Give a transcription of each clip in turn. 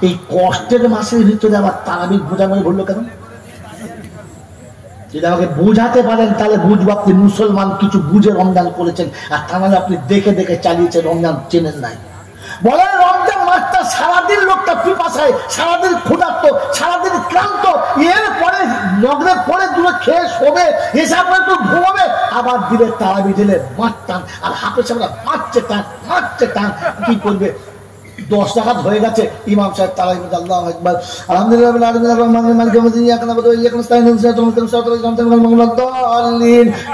এই কষ্টের মাসের ভিতরে আবার তারাবি বোঝানো বললো কেন? যদি আমাকে বুঝাতে পারেন তাহলে বুঝবো আপনি মুসলমান কিছু বুঝে রমজান করেছেন, আর তা নাহলে আপনি দেখে দেখে চালিয়েছেন, রমজান চেনেন নাই। বলেন রমজান মাসটা সারাদিন লোকটা পিপাসায়, সারাদিন ক্ষুধার্ত, সারাদিন ক্লান্ত, এর পরে লগ্নের পরে দূরে খেয়ে শোবে, হিসাব করে একটু ঘুমাবে, আবার দিলে তারাবি দিলে মারটান, আর হাফেজ সাহেবরা মারছে টান মারছে টান, কি করবে? 10 টাকা হয়ে গেছে, ইমাম সাহেব তারাবি আল্লাহু আকবার আলহামদুলিল্লাহ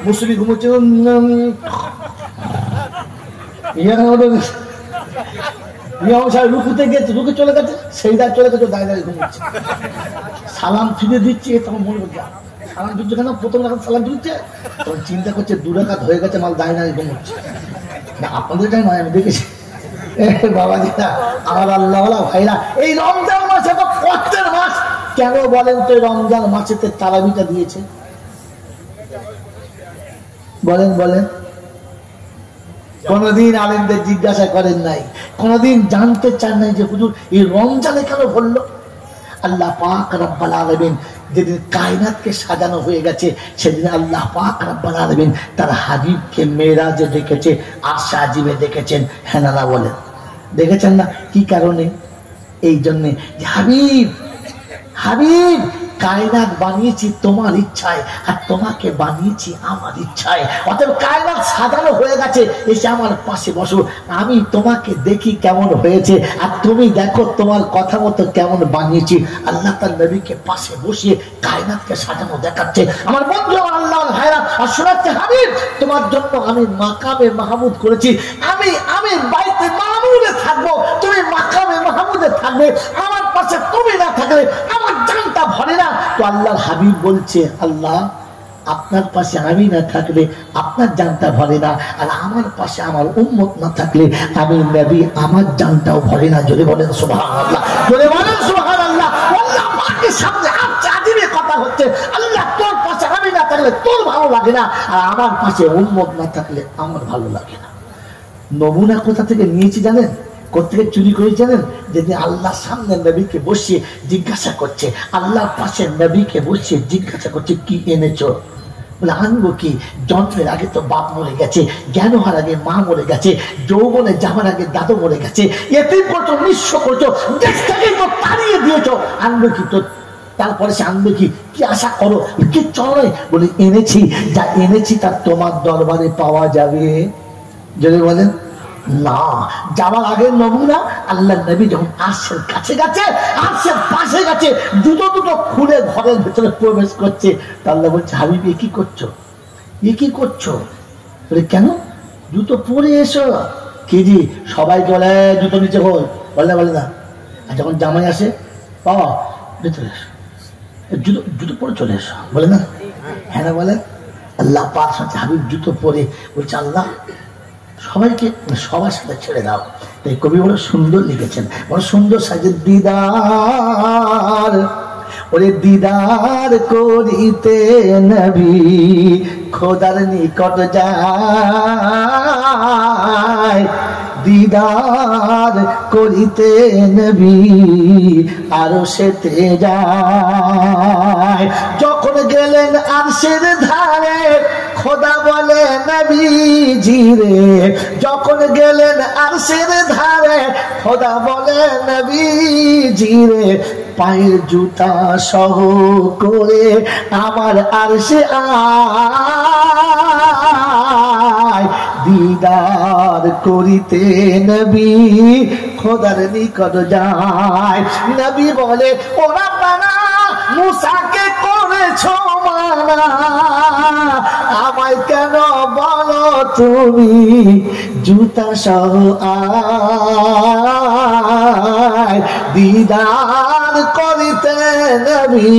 মুসলিম ঘুমোচ্ছে, রুকুতে গেছে, রুকে চলে গেছে, সেই দায় চলে গেছে, দায় দাঁড়িয়ে ঘুমোচ্ছে, সালাম ফিরে দিচ্ছে, তখন মনে করছে সালাম ফিরছে কেন, প্রথম রাখাত সালাম ফিরছে, তখন চিন্তা করছে 2 রাকাত হয়ে গেছে, মাল দায় দাঁড়িয়ে ঘুমোচ্ছে। না আপনাদের টাই নয়, আমি দেখেছি বাবাজিরা, আমার আল্লাহওয়ালা ভাইরা, এই রমজান মাসে তো কষ্টের মাস, কেন বলেন তো? রমজান মাসেতে তারাবিটা দিয়েছে, বলেন বলেন। কোনদিন আলেমদের জিজ্ঞাসা করেন নাই, কোনদিন জানতে চান নাই যে হুজুর এই রমজানে কেন বললো? আল্লাহ পাক রব্বুল আলামিন যেদিন কায়নাতকে সাজানো হয়ে গেছে, সেদিন আল্লাহ পাক রব্বুল আলামিন তার হাবিবকে মেরাজে দেখেছে, আরশে আজিমে দেখেছেন। হ্যাঁ না বলেন, দেখেছেন না? কি কারণে? এই জন্যে যে হাবিব হাবিব কায়নাত বানিয়েছি তোমার ইচ্ছায়, আর তোমাকে বানিয়েছি আমার ইচ্ছায়, অতএব কায়নাত সাজানো হয়ে গেছে, এসে আমার পাশে বসো, আমি তোমাকে দেখি কেমন হয়েছে, আর তুমি দেখো তোমার কথা মতো কেমন বানিয়েছি। আল্লাহ তার নবীকে পাশে বসিয়ে কায়নাতকে সাজানো দেখাচ্ছে। আমার বন্ধু, আমার আল্লাহ ভাইরা, আর শোনাচ্ছে হাবিব তোমার জন্য আমি মাকামে মাহমুদ করেছি, আমি বাইতে মামুরে থাকবো, তুমি মাকামে মাহমুদে থাকবে, আমার পাশে তুমি না থাকলে আমার জানটা ভরে না। তো আল্লাহর হাবিব বলছে, আল্লাহ আপনার পাশে আমি না থাকলে আপনার জানটা ভরে না, আর আমার পাশে আমার উম্মত না থাকলে আমি নবী আমার জানটাও ভরে না। জোরে বলেন সুবহানাল্লাহ, জোরে বলেন সুবহানাল্লাহ। আল্লাহ পাকের সামনে আজীবে কথা হচ্ছে, আল্লাহ তোর পাশে আমি না থাকলে তোর ভালো লাগে না, আর আমার পাশে উম্মত না থাকলে আমার ভালো লাগে না। নমুনা কোথা থেকে নিয়েছি জানেন? কোথেকে চুরি করে জানেন? যেদিন আল্লাহর সামনে নবীকে বসিয়ে জিজ্ঞাসা করছে, আল্লাহর পাশে নবীকে বসিয়ে জিজ্ঞাসা করছে কি এনেছো? বলে আনবো কি? জন্মের আগে তো বাপ মরে গেছে, জ্ঞান হওয়ার আগে মা মরে গেছে, যৌবনে যাওয়ার আগে দাদু মরে গেছে, এতিম করছো, নিঃস্ব করছো, দেশ থেকে তো তাড়িয়ে দিয়েছো, আনবো কি? তো তারপরে সে আনবে কি? কি আশা করো? কি চলে? বলে এনেছি, যা এনেছি তা তোমার দরবারে পাওয়া যাবে। যদি বলেন না, যাওয়ার আগের নমুনা আল্লাহ নবী যখন আরশের কাছে গেছে, আরশের পাশে গেছে, দুটো খুলে ঘরের ভেতরে প্রবেশ করছে, আল্লাহ বলছে হাবিব এ কি করছো? এ কি করছো? বলে কেন? জুতো পরে এসো। কি জি সবাই চলে জুতো নিচে হল, বলে না, আর যখন জামাই আসে বাবা ভেতরে এসো, জুতো পরে চলে এসো, বলে না? হ্যাঁ না বলে। আল্লাহ পাক হাবিব জুতো পরে বলছে আল্লাহ সবাইকে সবার সাথে ছেড়ে দাও। তাই কবি বড় সুন্দর লিখেছেন, বড় সুন্দর সাজে দিদার, ওরে দিদার করিতে নবী খোদার নিকট যায়, দিদার করিতে নবী আরশেতে যায়। যখন গেলেন আরশের ধারে খোদা বলে নবীজি রে, যখন গেলেন আরশের ধারে খোদা বলে নবীজি রে, পায়ের জুতা সহ করে আমার আরশে আয়, দিদার করিতে নবী খোদার নিকট যায়। নবী বলে ওরা বানা মুসাকে করেছো মানা, আমায় কেন বলো তুমি জুতা সহ আয়, দিদার করিতে নবী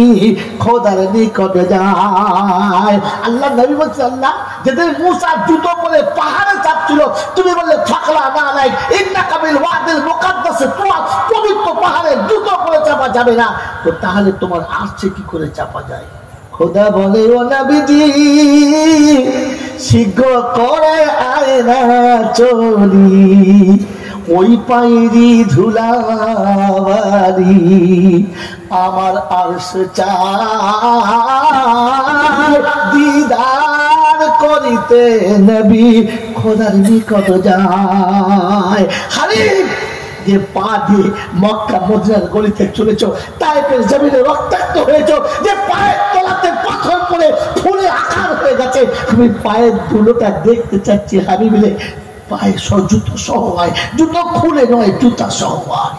খোদার নিকট যায়। আল্লাহ নবী বলছে আল্লাহ যেদিন মুসা জুতো পরে পাহাড়ে চাপছিল, তুমি বললে ফাকলা না নাই ইন্নাকা বিল ওয়াদিল মুকাদ্দাস, তোমার পবিত্র পাহাড়ে জুতো পরে চাপা যাবে না, তো তাহলে তোমার আরশে কি করে চাপা যায়? খোদা বলে ও নবীজি শীঘ্র করে আয় না চলি, ওই পায়েরই ধুলাবাড়ি আমার আরশ চায় দিদার করিতে নবী খোদার নিকট যায়। হারিফ যে পা দিয়ে মক্কা মদিনার গলিতে চলেছ, তাইফের জমিনে রক্তাক্ত হয়েছ, যে পায়ের তলাতে পাথর পড়ে ফুলে আকার হয়ে গেছে, তুমি পায়ের ধুলোটা দেখতে চাচ্ছি হাবিবিলে। পায়ে জুতো সহ হয়, জুতো খুলে নয়, জুতা সহ হয়।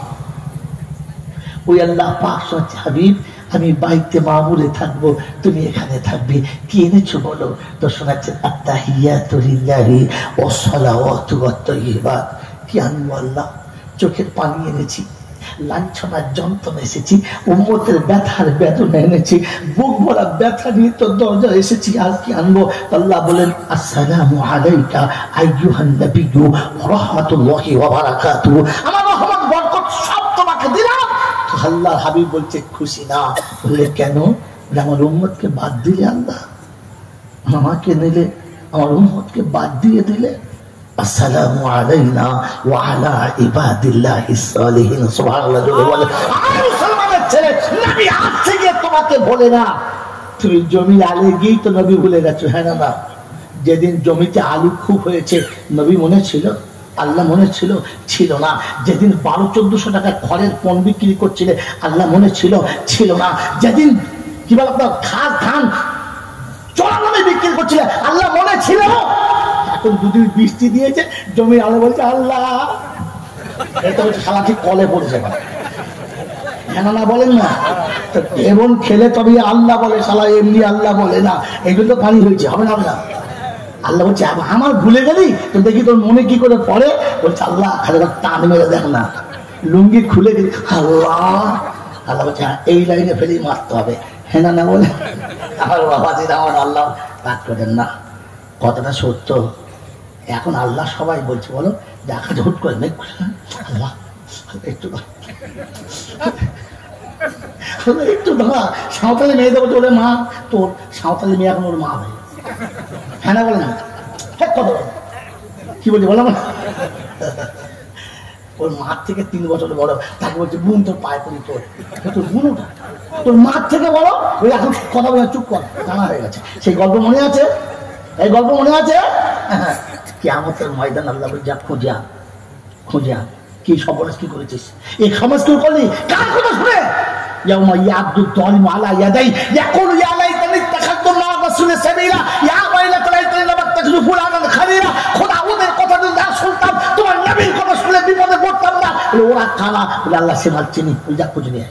ওই আল্লাহ পাক বলছে, হাবিব আমি বাইতে মামুরে থাকবো, তুমি এখানে থাকবে। কি এনেছো বলো? তো শোনাচ্ছেন আত্তাহিয়াতু লিল্লাহি ওয়াস সালাওয়াতু ওয়াত তাইয়্যিবাত। কি আনবো আল্লাহ? চোখের পানি এনেছি, লাঞ্ছনার যন্ত্রণা এসেছি, উম্মতের ব্যথার বেদনা এনেছি, বুক ভরা ব্যথা নিয়ে তো দরজা এসেছি, আর কি আনবো? আল্লাহ বলেন আসসালামু আলাইকা আইয়ুহান নাবিয়্যু ওয়া রাহমাতুল্লাহি ওয়া বারাকাতুহু। আমার রহমত বরকত সব তোমাকে দিলাম। তো আল্লাহর হাবিব বলছে খুশি না? বলে কেন? আমার উম্মতকে বাদ দিলে আল্লাহ, আমাকে নিলে, আমার উম্মতকে বাদ দিয়ে দিলে। আসসালামু আলাইনা ওয়া আলা ইবাদিল্লাহিস সালিহিন। সুবহানাল্লাহ। বলে আর মুসলমানের ছেলে নবী আজ থেকে তোমাকে বলে না, তুমি জমির আলে গিয়েই তো নবী ভুলে গেছো। হ্যাঁ না না? যেদিন জমিতে আলু খুব হয়েছে, নবী মনে ছিল? আল্লাহ মনে ছিল? ছিল না। যেদিন 1200-1400 টাকা খড়ের পণ বিক্রি করছিলে, আল্লাহ মনে ছিল? ছিল না। যেদিন কি বল আপনার খাস ধান চড়া দামে বিক্রি করছিলে, আল্লাহ মনে ছিল? এখন দুদিন বৃষ্টি দিয়েছে, জমি আলো বলছে আল্লাহ, এটা হচ্ছে শালা ঠিক কলে পড়েছে। কেন না বলেন না? এবং খেলে তবে আল্লাহ বলে, শালা এমনি আল্লাহ বলে না। এইগুলো তো পানি হয়েছে, হবে না? না আল্লাহ বলছে আমার ভুলে গেলি তো, দেখি তোর মনে কি করে পড়ে। বলছে আল্লাহ খালি টান মেরে দেখ না, লুঙ্গি খুলে গেলি আল্লাহ। আল্লাহ বলছে এই লাইনে ফেলেই মারতে হবে। হ্যাঁ না বলে আমার বাবাজি, আমার আল্লাহ রাগ করেন না, কথাটা সত্য। এখন আল্লাহ সবাই বলছে বলো, দেখা হুট করে মেঘ আল্লাহ একটু একটু দাঁড়া। সাঁওতালি মেয়েদের বলছে ওরে মা, তোর সাঁওতালি মেয়ে এখন ওর মা ভাই। হ্যাঁ না বলে না? হ্যাঁ কথা বলো, কি বলছি বলো না? ওর মার থেকে 3 বছর বড়, তাকে বলছে বোন তোর পায়ে পড়ি, তোর বোন ওটা তোর মার থেকে বড়। ওই এখন কথা বলে চুপ কর, জানা হয়ে গেছে। সেই গল্প মনে আছে? এই গল্প মনে আছে? কিয়ামতের ময়দান আল্লাহ বলে যা খোঁজা খোঁজা, কি সর্বনাশ কি করেছিস, এই সমাজ কি করলি? কার কথা শুনে? ইয়াউমা ইয়াবদু যালিমু আলা ইয়াদাই ইয়াকুলু ইয়া লাইতানি ইত্তাখাযতু মা রাসূলি সাবিলা ইয়া ওয়াইলাতা লাইতানি লাম আত্তাখিযু ফুলানান খালিলা। খোদা ওদের কথা যদি না শুনতাম, তোমার নবীর কথা শুনে বিপদে পড়তাম না। ওরা কানা বলে আল্লাহ সে মাল চিনি, ওই যা খোঁজ নিয়ে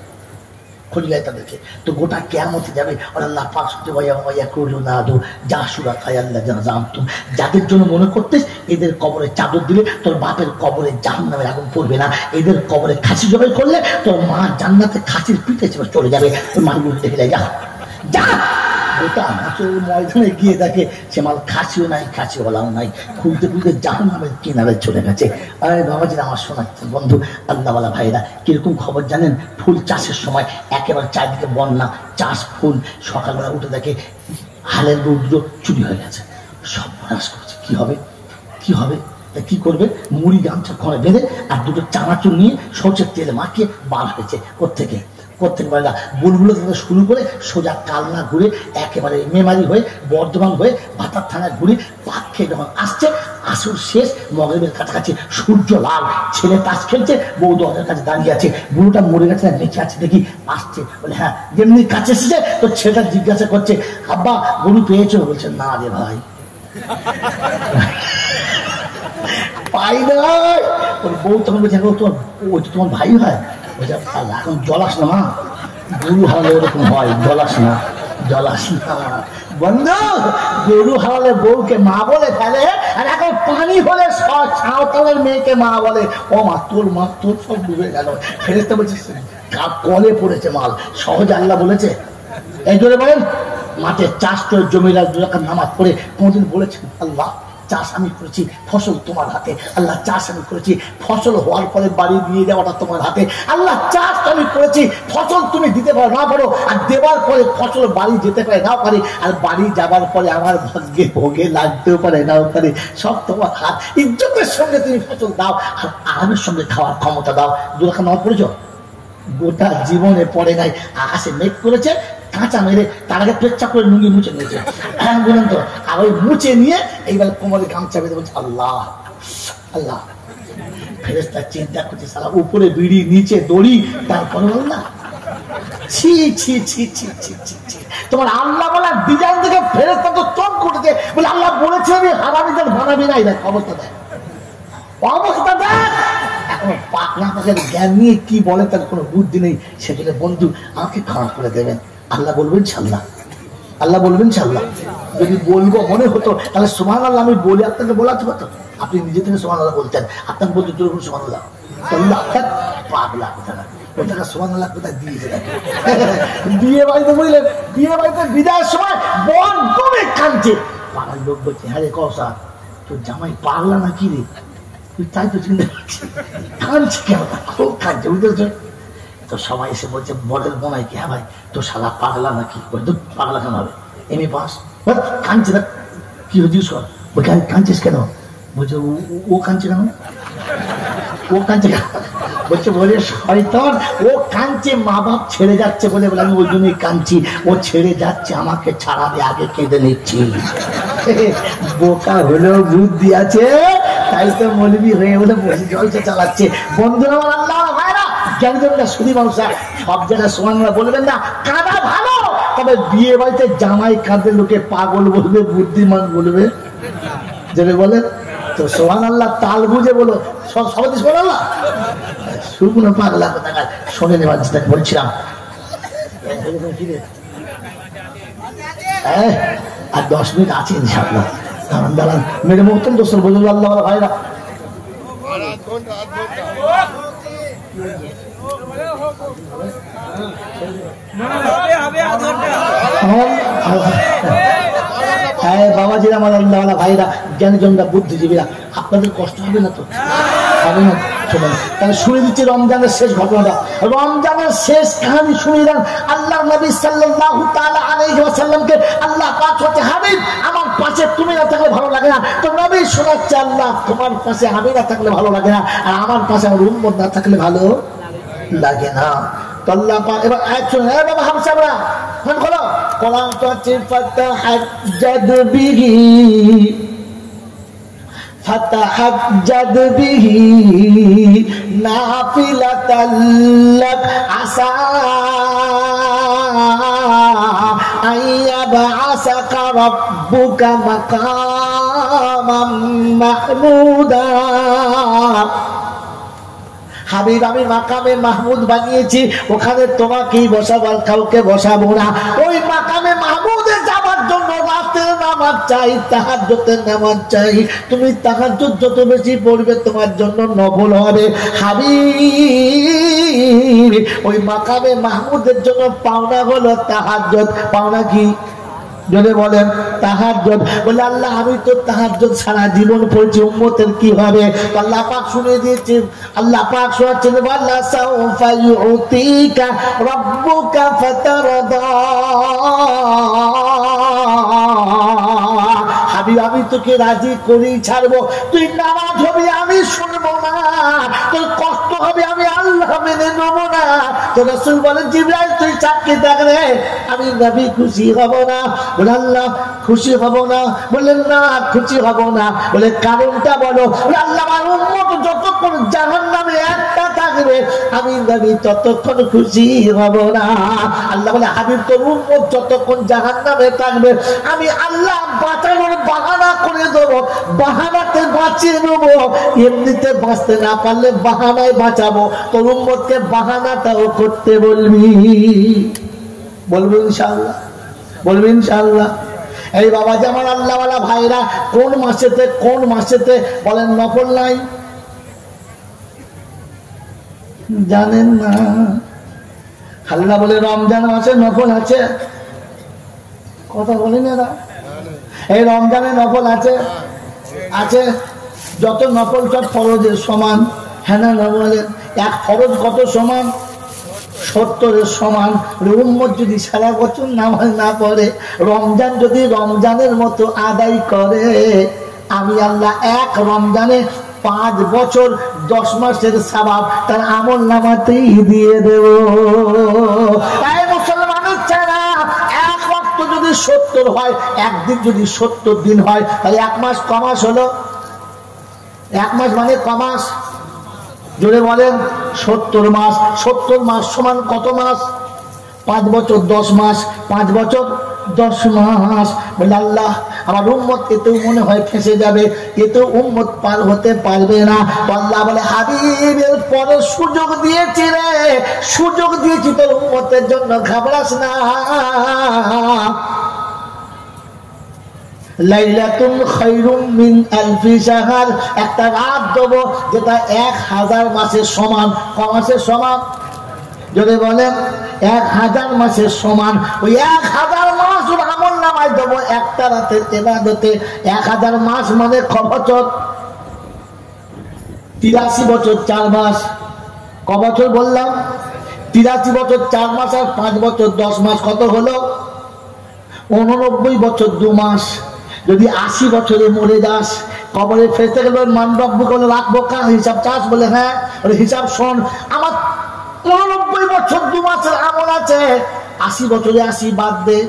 খুঁজলে তাদেরকে। তো গোটা কিয়ামতে যাবে, আর আল্লাহ পাক সত্যি ভাইয়া করলো না দো যা সুরা খাই আল্লাহ যেন জানতুম, যাদের জন্য মনে করতেস এদের কবরে চাদর দিলে তোর বাপের কবরে জাহান্নামের আগুন পড়বে না, এদের কবরে খাসি জবাই করলে তোর মা জান্নাতে খাসির পিঠে চলে যাবে। তোর মাগুলো দেখে যা যা গোটা হাঁচুর ময়দানে গিয়ে দেখে সে মাল খাসিও নাই, খাসিওয়ালাও নাই, খুলতে খুলতে জাহান্নামের কিনারে চলে গেছে। আরে বাবাজি আমার শোনাচ্ছেন বন্ধু, আল্লাহওয়ালা ভাইরা কিরকম খবর জানেন? ফুল চাষের সময় একেবারে চারদিকে বন্যা, চাষ ফুল, সকালবেলা উঠে দেখে হালের রৌদ্র চুরি হয়ে গেছে, সব নাশ করছে। কি হবে কি হবে? কি করবে? মুড়ি গামছা খড়ে বেঁধে আর দুটো চানাচুর নিয়ে সরষের তেলে মাখিয়ে বার হয়েছে। প্রত্যেকে বেলা বুলবুলো থেকে শুরু করে সোজা কালনা ঘুরে একেবারে মেমারি হয়ে বর্ধমান হয়ে ভাতার থানায় ঘুরে পাক খেয়ে যখন আসছে, আসুর শেষ মগরবের কাছাকাছি, সূর্য লাল, ছেলে তাস খেলছে, বউ দরজার কাছে দাঁড়িয়ে আছে, বুড়োটা মরে গেছে না বেঁচে আছে দেখি আসছে। বলে হ্যাঁ, যেমনি কাছে এসেছে তো ছেলেটা জিজ্ঞাসা করছে আব্বা গরু পেয়েছো? বলছে না রে ভাই পাই নাই। ওর বউ তখন বলছে তোমার ভাই হয়? এখন জলাস না মা, গরু হারালে ওরকম হয়, জলাস না বন্ধু। গরু হারালে বউকে মা বলে ফেলে, আর এখন পানি হলে সাঁওতালের মেয়েকে মা বলে। ও মা তোর সব ডুবে গেল। ফেরেশতা বলছে কলে পড়েছে মাল, সহজে আল্লাহ বলেছে? এই জন্য বলেন মাঠে চাষ করে জমিরা 2 রাকাত নামাজ পড়ে কোনদিন বলেছেন আল্লাহ চাষ আমি করেছি, ফসল তোমার হাতে। আল্লাহ চাষ আমি করেছি, ফসল হওয়ার পরে বাড়ি নিয়ে যাওয়াটা তোমার হাতে। আল্লাহ চাষ আমি করেছি, ফসল তুমি দিতে পারো না পারো, আর দেওয়ার পরে ফসল বাড়ি যেতে পারে নাও পারে, আর বাড়ি যাবার পরে আমার ভাগ্যে ভোগে লাগতেও পারে নাও পারে, সব তোমার হাত। ইজ্জতের সঙ্গে তুমি ফসল দাও, আর আরামের সঙ্গে খাওয়ার ক্ষমতা দাও। দুরাখা নামাজ পড়েছ? গোটা জীবনে পড়ে নাই। আকাশে মেঘ করেছে, কাঁচা মেরে তার আগে পেচ্ছা করে নুঙ্গি মুছে নিয়েছে, বলুন তো। আর ওই মুছে নিয়ে এইবার কোমরে গামছা বেঁধে বলছে আল্লাহ আল্লাহ। ফেরেশতা চিন্তা করছে, সালা উপরে বিড়ি নিচে দড়ি, তারপরে বল না ছি ছি ছি ছি ছি ছি ছি। তোমার আল্লাহ বলা ডিজাইন থেকে ফেরেশতা তো চোখ করতে বলে আল্লাহ বলেছে আমি হারামিদের বানাবি না। দেখ অবস্থা, দেখ অবস্থা, দেখ। এখন পাকনা পাকের জ্ঞান নিয়ে কি বলে তার কোনো বুদ্ধি নেই। সেখানে বন্ধু আমাকে খারাপ করে দেবেন, আল্লাহ বলবেন সাল্লাহ, আল্লাহ বলবেন সাল্লাহ। যদি বলবো মনে হতো তাহলে সুবহানাল্লাহ আমি বলি আপনাকে বলাতে পারতো, আপনি নিজে থেকে সুবহানাল্লাহ বলতেন, আপনাকে বলতে তোর সুবহানাল্লাহ পাগলা কোথায়, ওটাকে সুবহানাল্লাহ কোথায় দিয়েছে। বিয়ে বাড়িতে বুঝলেন, বিয়ে বাড়িতে বিদায়ের সময় বন্ধনে কাঁদছে, পাড়ার লোক বলছে হ্যাঁ রে কসা তোর জামাই পাগলা না কি রে, তুই তাই তো চিন্তা করছিস, কাঁদছে কেন, খুব কাঁদছে বুঝতেছ। তো সবাই এসে বলছে বড়ের বোনাই কি, হ্যাঁ ভাই তো শালা পাগলা নাকি, বলতো পাগলা কেন হবে, এমএ পাস, কাঁদছে না কি হয়েছিস কর, বলছে কাঁদছিস কেন, বলছে ও কাঁদছে কেন, ও কাঁদছে কেন, বলছে বলে শয়তান ও কাঁদছে মা বাপ ছেড়ে যাচ্ছে বলে, বলে আমি ওই জন্যই কাঁদছি, ও ছেড়ে যাচ্ছে আমাকে ছাড়াবে আগে কেঁদে নিচ্ছি। বোকা হলেও বুদ্ধি আছে, তাই তো মৌলবি হয়ে বলে বসে জলসা চালাচ্ছে। বন্ধুরা আমার আল্লাহ ভাইরা জ্ঞানীজনরা শুধু মানুষরা সব জায়গায় সুবহানাল্লাহ বলবেন না, কাঁদা ভালো, তবে বিয়ে বাড়িতে জামাই কাঁদে লোকে পাগল বলবে, বুদ্ধিমান বলবে, যেটা বলে তো সুবহানাল্লাহ তাল বুঝে বলো, সবাই সুবহানাল্লাহ। শুকনো পাগলা কথা শোনে নেবার যেটা বলছিলাম। আর 10 মিনিট আছে ইনশাআল্লাহ, দাঁড়ান দাঁড়ান মেরে মহতম দোস্তর বলুন আল্লাহ ভাইরা। হ্যাঁ বাবাজিরা আমার আল্লাহ ভাইরা জ্ঞানীজনরা বুদ্ধিজীবীরা, আপনাদের কষ্ট হবে না তো, হবে না? তাহলে শুনে দিচ্ছি রমজানের শেষ ঘটনাটা, রমজানের শেষ কাহিনী শুনে দেন। আল্লাহ নবী সাল্লাল্লাহু তাআলা আলাইহি ওয়াসাল্লামকে আল্লাহ পাক বলতে, হাবিব আমার পাশে তুমি না থাকলে ভালো লাগে না। তো নবী শোনাচ্ছে আল্লাহ তোমার পাশে আমি না থাকলে ভালো লাগে না, আর আমার পাশে আমার উম্মত না থাকলে ভালো লাগে না। তো আল্লাহ পাক এবার আয়াত শুনে, হ্যাঁ বাবা হামসাবরা মন খোলো, কোরআন তো আছে ফাতাহাজ্জাদ বিহি فتحجد به نافلة لك عسى أن يبعثك ربك مقاما محمودا। হাবিব আমি মাকামে মাহমুদ বানিয়েছি, ওখানে তোমাকেই বসাবো আর কাউকে বসাবো না। ওই মাকামে মাহমুদে যাবার জন্য রাতের নামাজ চাই, তাহাজ্জুদের নামাজ চাই। তুমি তাহাজ্জুদ যত বেশি পড়বে তোমার জন্য নফল হবে। হাবিব ওই মাকামে মাহমুদের জন্য পাওনা হলো তাহাজ্জুদ। পাওনা কি যদি বলেন তাহাজ্জুদ। বলে আল্লাহ আমি তো তাহাজ্জুদ সারা জীবন পড়ছি, উম্মতের কি হবে? আল্লাহ পাক শুনে দিয়েছে, আল্লাহ পাক শোনাচ্ছেন ওয়ালা সাউফা ইউতিকা রাব্বুকা ফাতারদা। হাবিব আমি তোকে রাজি করেই ছাড়বো, তুই নারাজ হবি আমি শুনবো না, তোর কষ্ট হবে আমি আল্লাহ মেনে নেবো না। তো রাসূল বলেন জিবরাইল তুই সাক্ষী থাক রে, আমি নবী খুশি হব না। বলে আল্লাহ খুশি হব না? বললেন না খুশি হব না। বলে কারণটা বলো? আল্লাহ আমার উম্মত যতক্ষণ জাহান্নামে একটা থাকবে আমি নবী ততক্ষণ খুশি হব না। আল্লাহ বলে হাবিব তোর উম্মত যতক্ষণ জাহান্নামে থাকবে আমি আল্লাহ বাঁচানোর বাহানা করে দেবো, বাহানাতে বাঁচিয়ে নেবো। এমনিতে বাঁচতে না পারলে বাহানায় বাঁচাবো। তোর উম্মতকে বাহানাটাও করতে বলবি, বলবি ইনশাআল্লাহ, বলবি ইনশাআল্লাহ। এই বাবা যে আমার আল্লাহওয়ালা ভাইরা কোন মাসেতে বলেন নফল নাই জানেন না? আল্লাহ বলে রমজান মাসে নফল আছে, কথা বলেন এরা। এই রমজানে নফল আছে, আছে যত নফল সব ফরজের সমান। হ্যাঁ না বলেন? এক ফরজ কত সমান? 70-এর সমান। উম্মত যদি সারা বছর নামাজ না পড়ে, রমজান যদি রমজানের মতো আদায় করে, আমি আল্লাহ এক রমজানে 5 বছর 10 মাসের সওয়াব তার আমল নামাতেই দিয়ে দেব। তাই মুসলমানের ছেলেরা, এক ওয়াক্ত যদি 70 হয়, একদিন যদি 70 দিন হয়, তাহলে 1 মাস কমাস হলো। 1 মাস মানে কমাস? জোরে বলেন। 70 মাস। 70 মাস সমান কত মাস? 5 বছর 10 মাস। 5 বছর 10 মাস। বলে আল্লাহ আমার উম্মত এতেও মনে হয় ফেঁসে যাবে, এতেও উম্মত পার হতে পারবে না। আল্লাহ বলে হাবিবের পরে সুযোগ দিয়েছি রে, সুযোগ দিয়েছি তোর উম্মতের জন্য, ঘাবড়াস না। লাইলাতুন খায়রুম মিন আলফি শাহর, একটা রাত দেবো যেটা 1000 মাসের সমান। ক মাসের সমান? যদি বলেন 1000 মাসের সমান। ওই 1000 মাস আমল নামায় দেবো একটা রাতের ইবাদতে। 1000 মাস মানে ক বছর? 83 বছর 4 মাস। ক বছর বললাম? 83 বছর 4 মাস আর 5 বছর 10 মাস কত হলো? 89 বছর 2 মাস। যদি 80 বছরে মরে যাস, কবরে ফেরতে গেল মানবব্য করে রাখবো কার হিসাব চাস? বলে হ্যাঁ। হিসাব শোন, আমার 89 বছর 2 মাসের আমল আছে, 80 বছরে 80 বাদ দে,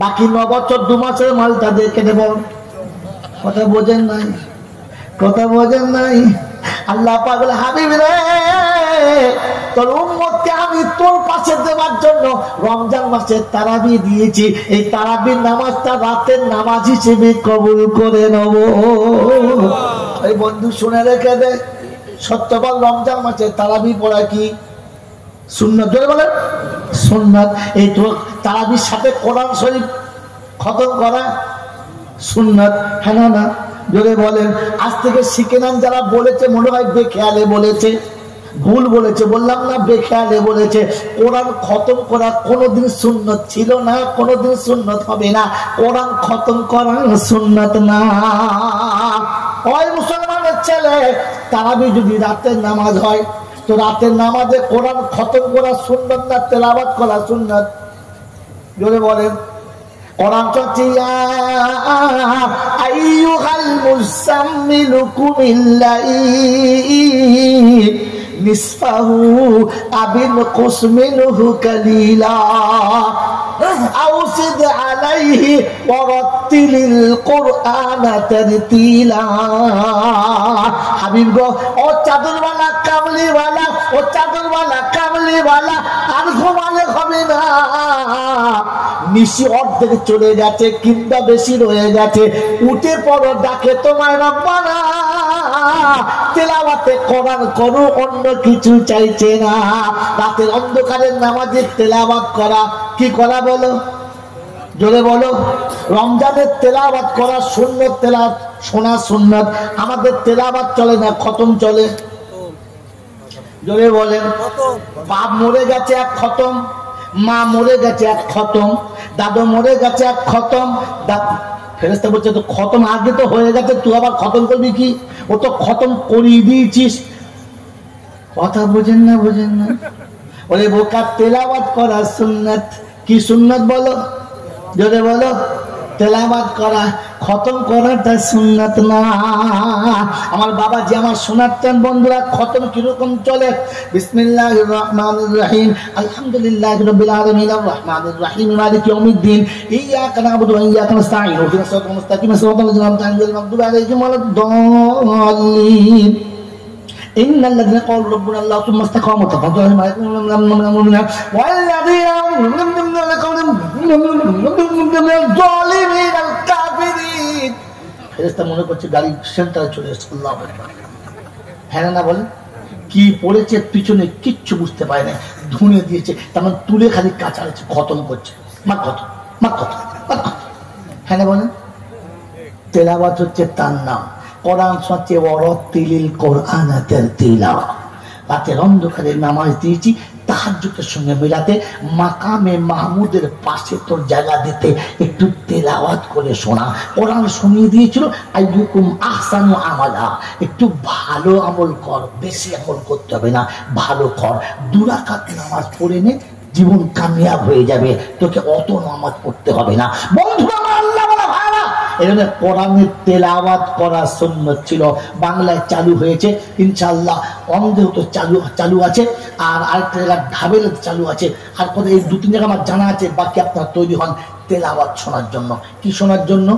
বাকি 9 বছর 2 মাসের মালটা দেখে দেব। কথা বোঝেন নাই? কথা বোঝেন নাই? আল্লাহ পাক বলে হাবিব রে, তোর উম্মতকে আমি তোর পাশে দেওয়ার জন্য রমজান মাসে তারাবি দিয়েছি। এই তারাবির নামাজটা রাতের নামাজ হিসেবে কবুল করে নেব। এই বন্ধু শুনে রেখে দে, সত্যবান রমজান মাসে তারাবি পড়া কি সুন্নাত? বলে সুন্নাত। এই তো তারাবির সাথে কোরআন শরীফ খতম করা সুন্নাত। হ্যাঁ না? জোরে বলেন। আজ থেকে শিখে নেন। যারা বলেছে মনে হয় বেখেয়ালে বলেছে, ভুল বলেছে। বললাম না বেখেয়ালে বলেছে। কোরআন খতম করা কোনোদিন সুন্নত ছিল না, কোনোদিন সুন্নত হবে না। কোরআন খতম করা সুন্নত না। ওই মুসলমানের ছেলে, তারাবি যদি রাতের নামাজ হয়, তো রাতের নামাজে কোরআন খতম করা সুন্নত না তেলাওয়াত করা সুন্নত? জোরে বলেন। কোরআন চলছে আইয়ুহাল মুসাম্মিলু কুমিল লাইল নিসফাহু আবিন কুসমিনহু কালিলা আও সিদ আলাইহি ওয়ারাত্তিলিল কুরআনা তারতিলা। হাবিব গো, ও চাদরওয়ালা কামলিওয়ালা, ও চাদরওয়ালা কামলিওয়ালা, আর ঘুমালে হবে না। নিশি অর্ধেক চলে গেছে, কিংবা বেশি রয়ে গেছে, উঠে পড়ো, ডাকে তোমায় রব্বানা। তেলাওয়াতে কোরআন করো, অন্য কিছু চাইছে না। রাতের অন্ধকারের নামাজে তেলাওয়াত করা কি করা বলো? জোরে বলো। রমজানের তেলাওয়াত করা সুন্নত, তেলাওয়াত শোনা সুন্নত। আমাদের তেলাওয়াত চলে না, খতম চলে। জোরে বলেন। বাপ মরে গেছে, এক খতম। মা মরে গেছে, এক খতম। দাদু মরে গেছে, এক খতম। ফেরেশতা বলছে তো খতম আগে তো হয়ে গেছে, তুই আবার খতম করবি কি? ও তো খতম করিয়ে দিয়েছিস। কথা বোঝেন না? বোঝেন না? ওরে বোকা, তেলাওয়াত করা সুন্নাত। কি সুন্নাত বলো? যদি বলো তেলাওয়াত করা, খতম করাটা সুন্নাত না। আমার বাবা যে আমার শোনাচ্ছেন বন্ধুরা, খতম কিরকম চলে? বিসমিল্লাহির রহমানির রহিম, আলহামদুলিল্লাহি রাব্বিল আলামিন, আর রহমানির রহিম, মালিকি ইয়াউমিদ্দিন, ইয়্যাকা না'বুদু ওয়া ইয়্যাকা নাস্তাঈন, ইহদিনাস সিরাতাল মুস্তাকিম, সিরাতাল লাযিনা আন'আমতা আলাইহিম গায়রিল মাগদুবি আলাইহিম ওয়ালাদ-দাল্লিন। إن الذين قالوا ربنا الله ثم استقاموا تفضل عليكم والذين الظالمين الكافرين। ফেরেশতা মনে করছে গাড়ি সেন্টারে চলে এসেছে। আল্লাহু আকবার। হ্যাঁ না বলেন? কি পড়েছে পিছনে কিচ্ছু বুঝতে পারে না, ধুনে দিয়েছে, তেমন তুলে খালি কাচাচ্ছে, খতম করছে। মা খতম, মা খতম, মা খতম। হ্যাঁ না বলেন? তেলাওয়াত হচ্ছে তার নাম। কোরআন সত্যি ওয়ারাত্তিলিল কুরআনা তারতিলা। রাতের অন্ধকারে নামাজ দিয়েছি তাহাজ্জুদের সঙ্গে মেলাতে, মাকামে মাহমুদের পাশে তোর জায়গা দিতে, একটু তেলাওয়াত করে শোনা। কোরআন শুনিয়ে দিয়েছিল আইয়ুকুম আহসানু আমালা, একটু ভালো আমল কর, বেশি আমল করতে হবে না, ভালো কর। 2 রাকাত নামাজ পড়ে নে, জীবন কামিয়াব হয়ে যাবে, তোকে অত নামাজ পড়তে হবে না। বন্ধুরা আল্লাহ বলা ভাইরা, এজন্য কোরআনের তেলাওয়াত করা সুন্নাত ছিল। বাংলায় চালু হয়েছে ইনশাআল্লাহ, অন্ধেও তো চালু আছে, আর আরেকটা জায়গা ঢাবেল চালু আছে, আর কোথায় এই 2-3 জায়গা আমার জানা আছে। বাকি আপনারা তৈরি হন তেলাওয়াত শোনার জন্য। কি শোনার জন্য?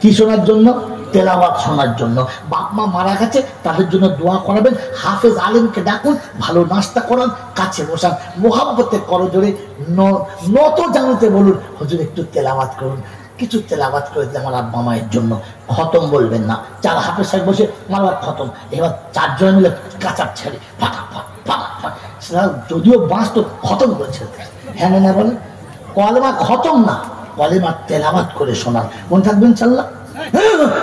কি শোনার জন্য? তেলাওয়াত শোনার জন্য। বাপ মা মারা গেছে, তাদের জন্য দোয়া করাবেন। হাফেজ আলেমকে ডাকুন, ভালো নাস্তা করান, কাছে বসান, মোহাব্বতে করজোরে নত জানুতে বলুন, হুজুর একটু তেলাওয়াত করুন, কিছু তেলাওয়াত করে দিলে আমার আব্বা মায়ের জন্য। খতম বলবেন না, 4 হাফেজ সাহেব বসে মারবার খতম, এবার 4 জন মিলে কাঁচার ছেড়ে ফাটাফাট ফাটাফাট, সেটা যদিও বাঁশ তো খতম করেছে। হ্যাঁ না বলেন, কলেমা খতম না, কলেমা তেলাওয়াত করে শোনান। মনে থাকবেন চাল্লা,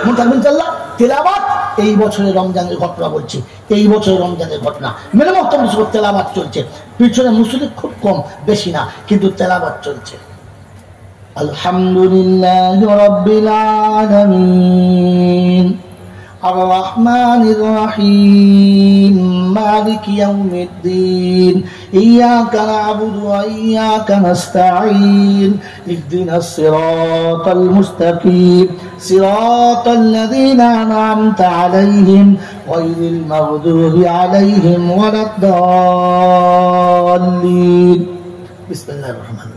মনে থাকবেন চাল্লা। তেলাওয়াত এই বছরের রমজানের ঘটনা বলছি, এই বছরের রমজানের ঘটনা। মেরে মহতম তেলাওয়াত চলছে, পিছনে মুসলিম খুব কম, বেশি না, কিন্তু তেলাওয়াত চলছে। আলহামদুলিল্লাহি রাব্বিল আলামিন الرحمن الرحيم مالك يوم الدين إياك نعبد وإياك نستعين اهدنا الصراط المستقيم صراط الذين أنعمت عليهم غير المغضوب عليهم ولا الضالين بسم الله الرحمن الرحيم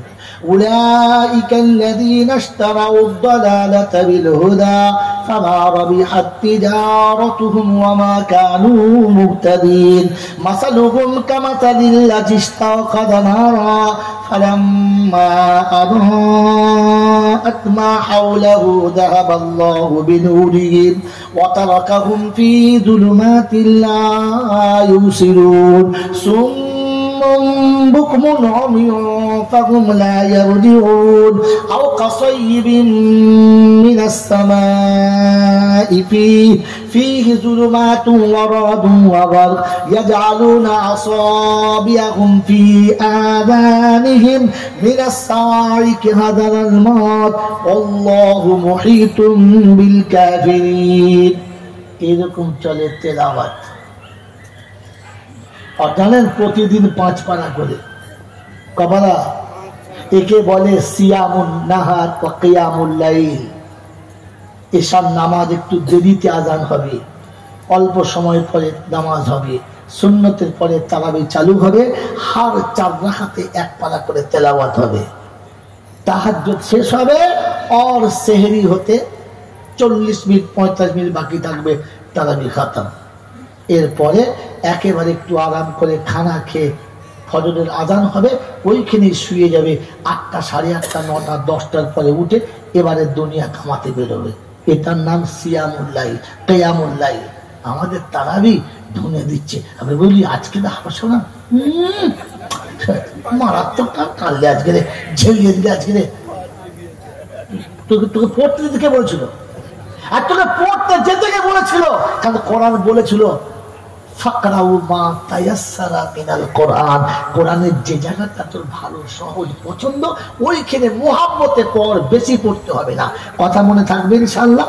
أولئك الذين اشتروا الضلالة بالهدى فما ربحت تجارتهم وما كانوا مهتدين مثلهم كمثل الذي استوقد نارا فلما أضاءت ما حوله ذهب الله بنورهم وتركهم في ظلمات لا يبصرون بكم عمي فهم لا يرجعون أو كصيب من السماء فيه ظلمات ورعد وبرق يجعلون أصابعهم في آذانهم من الصواعق حذر الموت والله محيط بالكافرين এরকম চলে তেলাওয়াত। জানেন প্রতিদিন 5 পারা করে কবালা, একে বলে সিয়ামুন নাহার ওয়া কিয়ামুল লাইল। এসব নামাজ একটু দেরিতে আজান হবে, অল্প সময় পরে নামাজ হবে, সুন্নতের পরে তারাবি চালু হবে, হার 4 রাকাতে 1 পারা করে তেলাওয়াত হবে। তাহাজ্জুদ শেষ হবে আর সেহরি হতে 40 মিনিট 45 মিনিট বাকি থাকবে, তারাবি খতম। এরপরে একেবারে একটু আরাম করে খানা খেয়ে ফজরের আজান হবে, ওইখানে শুয়ে যাবে। 8টা, 8:30, 9টা, 10টার পরে উঠে এবারে দুনিয়া কামাতে বেরোবে। এটার নাম সিয়ামুল লাইল, কিয়ামুল লাইল। আমাদের তারাবি ধুনে দিচ্ছে, আমি বলি আজকে না হাসো না, মারাত্মক কাঁদলে আজকে রে, ঝেলিয়ে দিলে আজকে রে। তোকে পড়তে যেতে কে বলেছিল? আর তোকে পড়তে যেতে কে বলেছিল? কারণ কোরআন বলেছিল কোরআনের যে জায়গাটা তোর ভালো সহজ পছন্দ ওইখানে মোহাব্বতে পড়, বেশি পড়তে হবে না। কথা মনে থাকবে ইনশাআল্লাহ।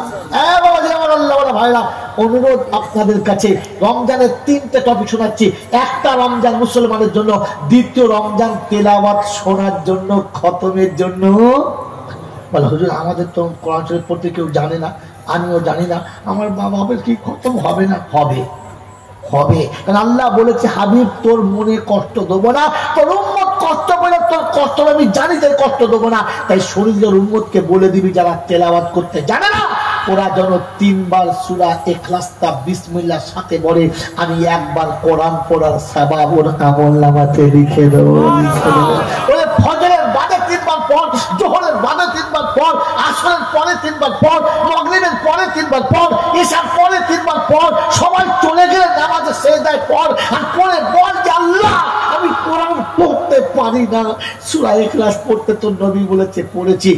ভাইরা, অনুরোধ আপনাদের কাছে, রমজানের 3টে টপিক শোনাচ্ছি। একটা রমজান মুসলমানের জন্য, দ্বিতীয় রমজান তেলাওয়াত শোনার জন্য, খতমের জন্য। বলে হুজুর আমাদের তো কোরআন শরীফ পড়তে কেউ জানে না, আমিও জানি না, আমার বাবা কি খতম হবে না? হবে, হবে। কারণ আল্লাহ বলেছে হাবিব তোর মনে কষ্ট দেবো না, তোর উম্মত কষ্ট পেলে তোর কষ্ট আমি জানি, তাই কষ্ট দেবো না। তাই শরীরের উম্মতকে বলে দিবি যারা তেলাওয়াত করতে জানে না, ওরা যেন 3 বার সূরা ইখলাসটা বিসমিল্লাহর সাথে পড়ে, আমি 1 বার কোরআন পড়ার সওয়াব ওর আমলনামাতে লিখে দেবো। ওরে ফজরের বাদে 3 বার পড়, যোহরের বাদে 3 বার পড়, আসরের পরে 3 বার পড়, মাগরিবের পরে 3 বার পড়, ইশার পরে 3 বার পড়, সবাই চলে গেলে নামাজে সেজদায় পড়, আর পড়ে বল যে আল্লাহ আমি কোরআন পড়তে পারি না, সূরা ইখলাস পড়তে তো নবী বলেছে পড়েছি।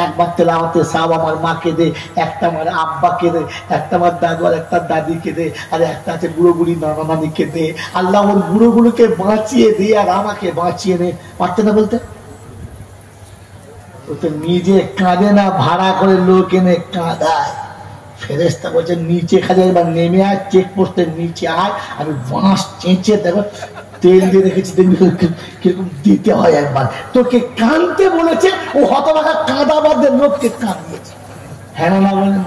একবার তেলাওয়াতের সওয়াব আমার মাকে দে, একটা আমার আব্বাকে দে, একটা আমার দাদু আর একটা দাদিকে দে, আর একটা আছে বুড়ো বুড়ি নানা নানিকে দে। আল্লাহ ওর বুড়োগুলোকে বাঁচিয়ে দে আর আমাকে বাঁচিয়ে নে। পারতে না বলতে? তো নিজে কাঁদে না, ভাড়া করে লোক এনে কাঁদায়। ফেরেশতা বলছে নিচে খাজা এবার নেমে আয়, চেকপোস্টের নিচে আয়, আমি বাঁশ চেঁচে দেখো তেল দিয়ে রেখেছি, কিরকম দিতে হয় একবার। তোকে কাঁদতে বলেছে, ও হতভাগা কাঁদা বাদ লোককে কাঁদিয়েছে। হ্যাঁ না বলেন?